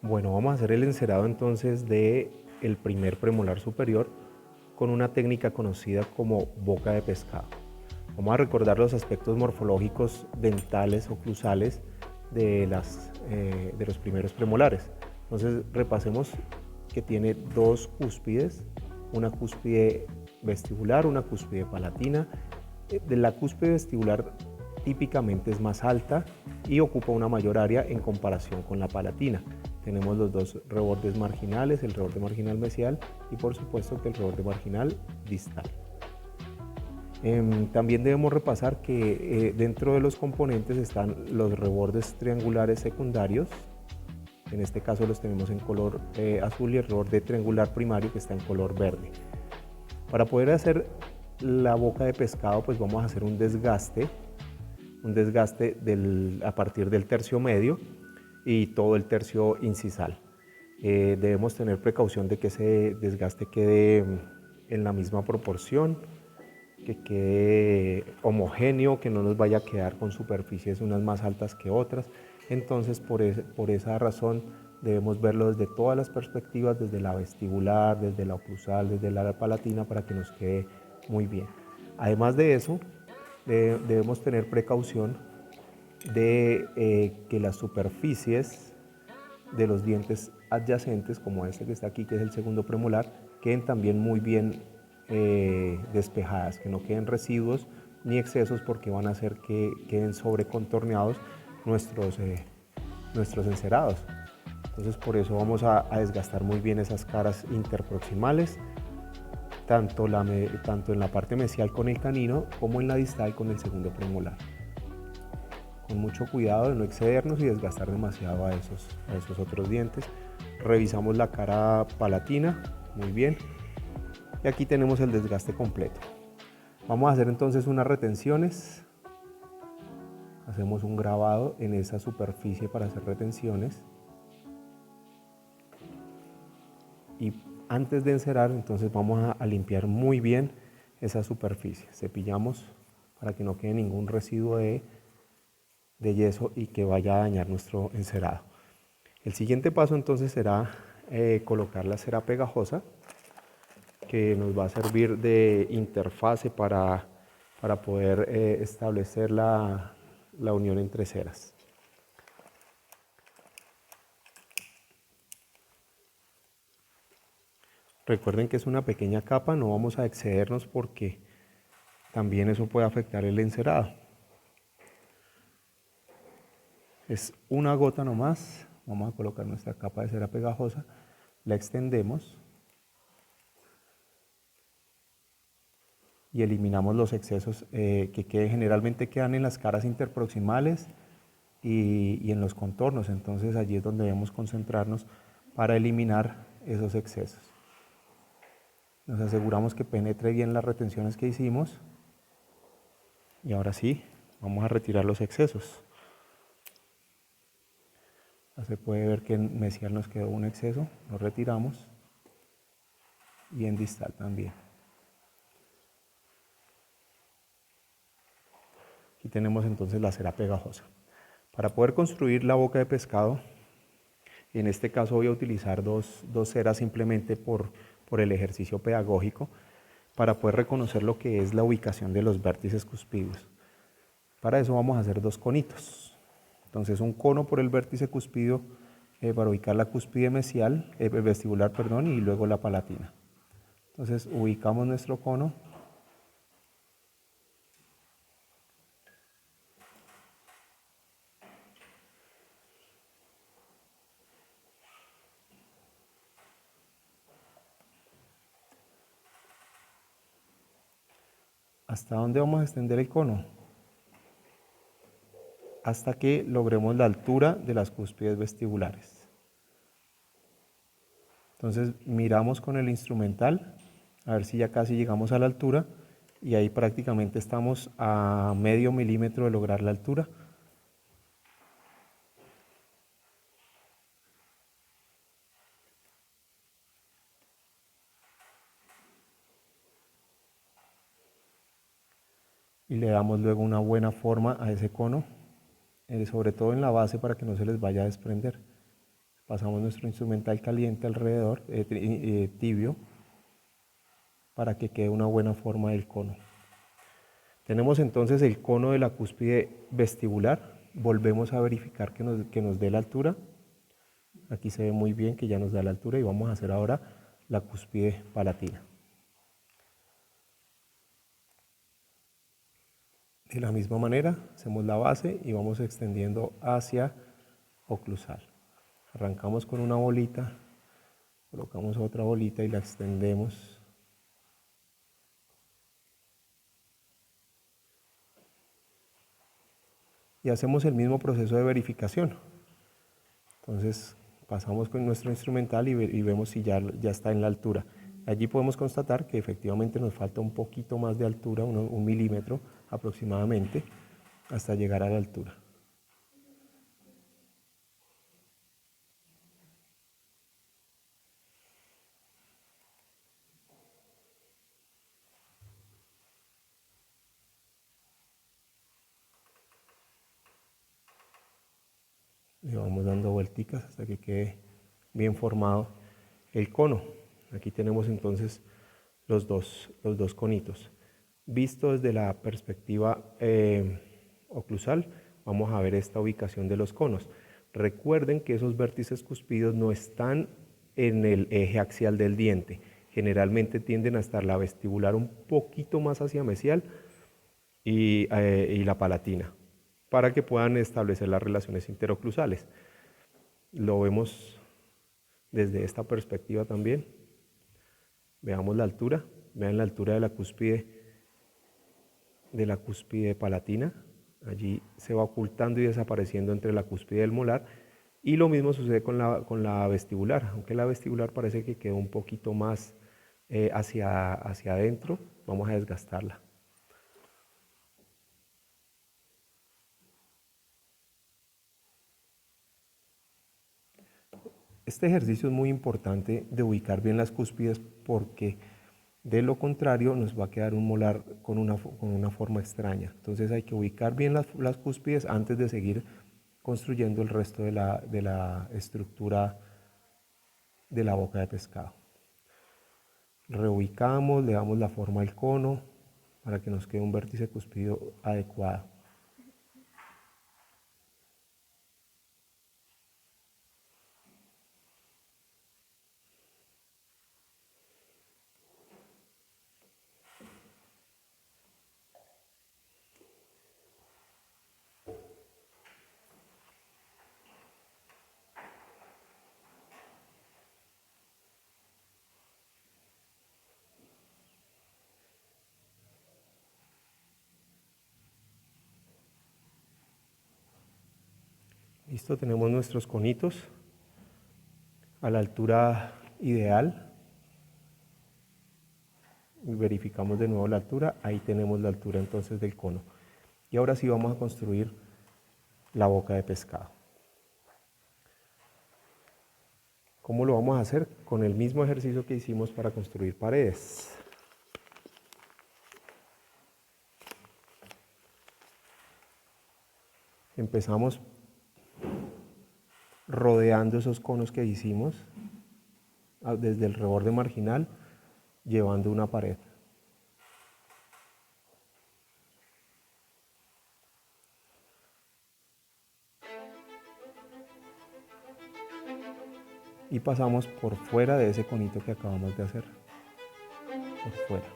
Bueno, vamos a hacer el encerado entonces de el primer premolar superior con una técnica conocida como boca de pescado. Vamos a recordar los aspectos morfológicos dentales o oclusales de los primeros premolares. Entonces repasemos que tiene dos cúspides, una cúspide vestibular, una cúspide palatina. De la cúspide vestibular típicamente es más alta y ocupa una mayor área en comparación con la palatina. Tenemos los dos rebordes marginales, el reborde marginal mesial y por supuesto que el reborde marginal distal. También debemos repasar que dentro de los componentes están los rebordes triangulares secundarios, en este caso los tenemos en color azul, y el reborde triangular primario que está en color verde. Para poder hacer la boca de pescado, pues vamos a hacer un desgaste a partir del tercio medio y todo el tercio incisal. Debemos tener precaución de que ese desgaste quede en la misma proporción, que quede homogéneo, que no nos vaya a quedar con superficies unas más altas que otras. Entonces, por esa razón, debemos verlo desde todas las perspectivas, desde la vestibular, desde la oclusal, desde la palatina, para que nos quede muy bien. Además de eso, debemos tener precaución de que las superficies de los dientes adyacentes, como este que está aquí, que es el segundo premolar, queden también muy bien despejadas, que no queden residuos ni excesos, porque van a hacer que queden sobrecontorneados nuestros encerados. Entonces por eso vamos a desgastar muy bien esas caras interproximales, tanto en la parte mesial con el canino como en la distal con el segundo premolar. Con mucho cuidado de no excedernos y desgastar demasiado a esos otros dientes. Revisamos la cara palatina, muy bien. Y aquí tenemos el desgaste completo. Vamos a hacer entonces unas retenciones. Hacemos un grabado en esa superficie para hacer retenciones. Y antes de encerar, entonces vamos a limpiar muy bien esa superficie. Cepillamos para que no quede ningún residuo de yeso y que vaya a dañar nuestro encerado. El siguiente paso entonces será colocar la cera pegajosa, que nos va a servir de interfase para poder establecer la unión entre ceras. Recuerden que es una pequeña capa, no vamos a excedernos porque también eso puede afectar el encerado. Es una gota nomás. Vamos a colocar nuestra capa de cera pegajosa, la extendemos y eliminamos los excesos que generalmente quedan en las caras interproximales y en los contornos. Entonces allí es donde debemos concentrarnos para eliminar esos excesos. Nos aseguramos que penetre bien las retenciones que hicimos y ahora sí, vamos a retirar los excesos. Se puede ver que en mesial nos quedó un exceso, lo retiramos, y en distal también. Aquí tenemos entonces la cera pegajosa. Para poder construir la boca de pescado, en este caso voy a utilizar dos ceras simplemente por el ejercicio pedagógico, para poder reconocer lo que es la ubicación de los vértices cuspídeos. Para eso vamos a hacer dos conitos. Entonces un cono por el vértice cuspídeo para ubicar la cúspide mesial, vestibular, perdón, y luego la palatina. Entonces ubicamos nuestro cono. ¿Hasta dónde vamos a extender el cono? Hasta que logremos la altura de las cúspides vestibulares. Entonces miramos con el instrumental a ver si ya casi llegamos a la altura, y ahí prácticamente estamos a medio milímetro de lograr la altura. Y le damos luego una buena forma a ese cono, sobre todo en la base, para que no se les vaya a desprender. Pasamos nuestro instrumental caliente alrededor, tibio, para que quede una buena forma del cono. Tenemos entonces el cono de la cúspide vestibular. Volvemos a verificar que nos dé la altura. Aquí se ve muy bien que ya nos da la altura y vamos a hacer ahora la cúspide palatina. De la misma manera, hacemos la base y vamos extendiendo hacia oclusal. Arrancamos con una bolita, colocamos otra bolita y la extendemos. Y hacemos el mismo proceso de verificación. Entonces pasamos con nuestro instrumental y vemos si ya está en la altura. Allí podemos constatar que efectivamente nos falta un poquito más de altura, un milímetro aproximadamente, hasta llegar a la altura. Le vamos dando vuelticas hasta que quede bien formado el cono. Aquí tenemos entonces los dos conitos. Visto desde la perspectiva oclusal, vamos a ver esta ubicación de los conos. Recuerden que esos vértices cuspidos no están en el eje axial del diente. Generalmente tienden a estar la vestibular un poquito más hacia mesial y la palatina, para que puedan establecer las relaciones interoclusales. Lo vemos desde esta perspectiva también. Veamos la altura, vean la altura de la cúspide palatina. Allí se va ocultando y desapareciendo entre la cúspide del molar. Y lo mismo sucede con la vestibular, aunque la vestibular parece que quedó un poquito más hacia adentro. Vamos a desgastarla. Este ejercicio es muy importante de ubicar bien las cúspides porque de lo contrario nos va a quedar un molar con una forma extraña. Entonces hay que ubicar bien las cúspides antes de seguir construyendo el resto de la estructura de la boca de pescado. Reubicamos, le damos la forma al cono para que nos quede un vértice cúspide adecuado. Listo, tenemos nuestros conitos a la altura ideal. Verificamos de nuevo la altura, ahí tenemos la altura entonces del cono. Y ahora sí vamos a construir la boca de pescado. ¿Cómo lo vamos a hacer? Con el mismo ejercicio que hicimos para construir paredes. Empezamos rodeando esos conos que hicimos desde el reborde marginal, llevando una pared. Y pasamos por fuera de ese conito que acabamos de hacer. Por fuera.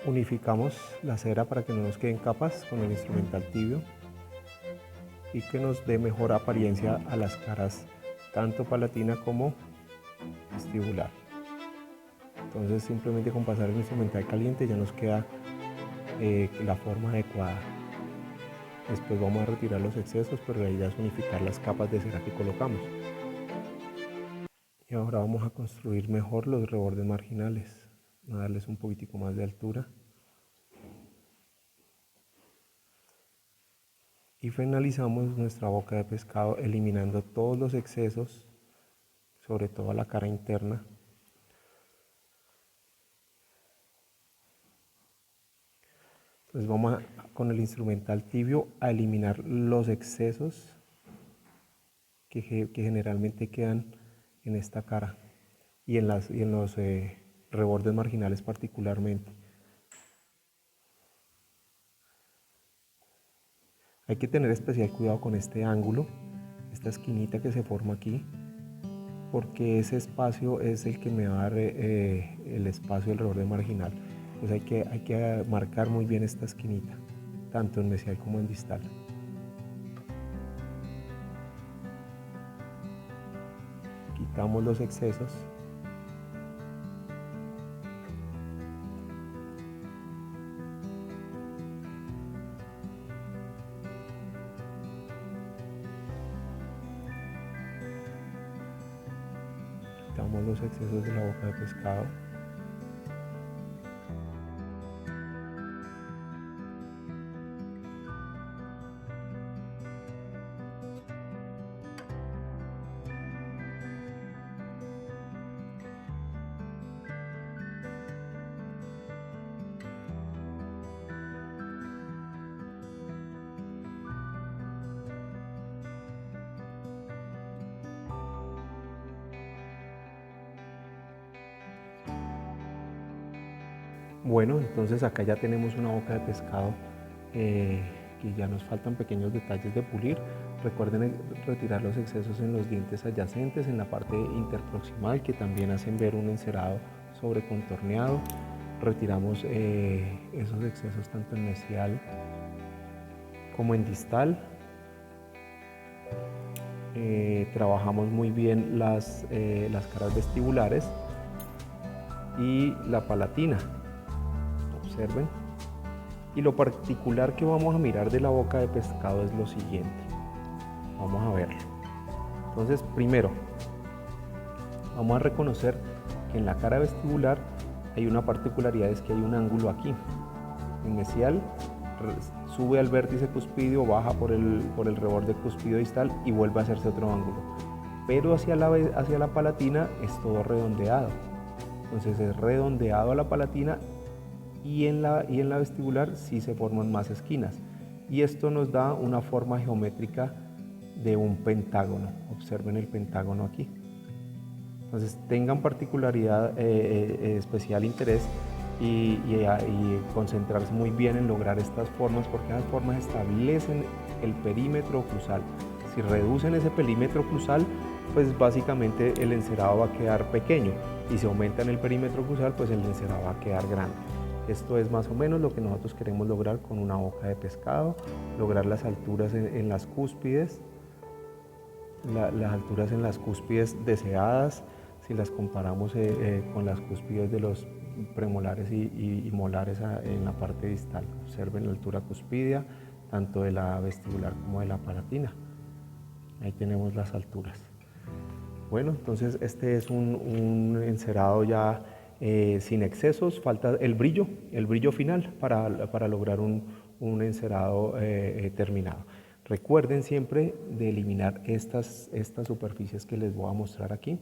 Unificamos la cera para que no nos queden capas con el instrumental tibio y que nos dé mejor apariencia a las caras, tanto palatina como vestibular. Entonces simplemente con pasar el instrumental caliente ya nos queda la forma adecuada. Después vamos a retirar los excesos, pero la idea es unificar las capas de cera que colocamos. Y ahora vamos a construir mejor los rebordes marginales, a darles un poquitico más de altura. Y finalizamos nuestra boca de pescado eliminando todos los excesos, sobre todo la cara interna. Entonces vamos con el instrumental tibio a eliminar los excesos que generalmente quedan en esta cara y en los rebordes marginales particularmente. Hay que tener especial cuidado con este ángulo, esta esquinita que se forma aquí, porque ese espacio es el que me va a dar el espacio del reborde marginal. Entonces hay que marcar muy bien esta esquinita, tanto en mesial como en distal. Quitamos los excesos. Quitamos los excesos de la boca de pescado. Bueno, entonces acá ya tenemos una boca de pescado que ya nos faltan pequeños detalles de pulir. Recuerden retirar los excesos en los dientes adyacentes, en la parte interproximal, que también hacen ver un encerado sobrecontorneado. Retiramos esos excesos tanto en mesial como en distal. Trabajamos muy bien las caras vestibulares y la palatina. Observen. Y lo particular que vamos a mirar de la boca de pescado es lo siguiente. Vamos a verlo. Entonces, primero, vamos a reconocer que en la cara vestibular hay una particularidad, es que hay un ángulo aquí. En mesial sube al vértice cuspidio, baja por el reborde cuspidio distal y vuelve a hacerse otro ángulo. Pero hacia la palatina es todo redondeado. Entonces es redondeado a la palatina y en la vestibular sí se forman más esquinas. Y esto nos da una forma geométrica de un pentágono. Observen el pentágono aquí. Entonces tengan particularidad, especial interés y concentrarse muy bien en lograr estas formas, porque esas formas establecen el perímetro oclusal. Si reducen ese perímetro oclusal, pues básicamente el encerado va a quedar pequeño, y si aumentan el perímetro oclusal, pues el encerado va a quedar grande. Esto es más o menos lo que nosotros queremos lograr con una boca de pescado, lograr las alturas en las cúspides, las alturas en las cúspides deseadas, si las comparamos con las cúspides de los premolares y molares en la parte distal. Observen la altura cuspidia, tanto de la vestibular como de la palatina. Ahí tenemos las alturas. Bueno, entonces este es un encerado ya sin excesos. Falta el brillo final para lograr un encerado terminado. Recuerden siempre de eliminar estas superficies que les voy a mostrar aquí,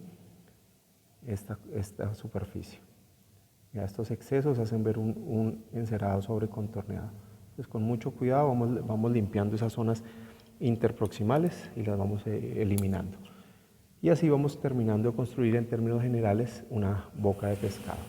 esta superficie. Ya estos excesos hacen ver un encerado sobrecontorneado. Entonces con mucho cuidado vamos limpiando esas zonas interproximales y las vamos eliminando. Y así vamos terminando de construir en términos generales una boca de pescado.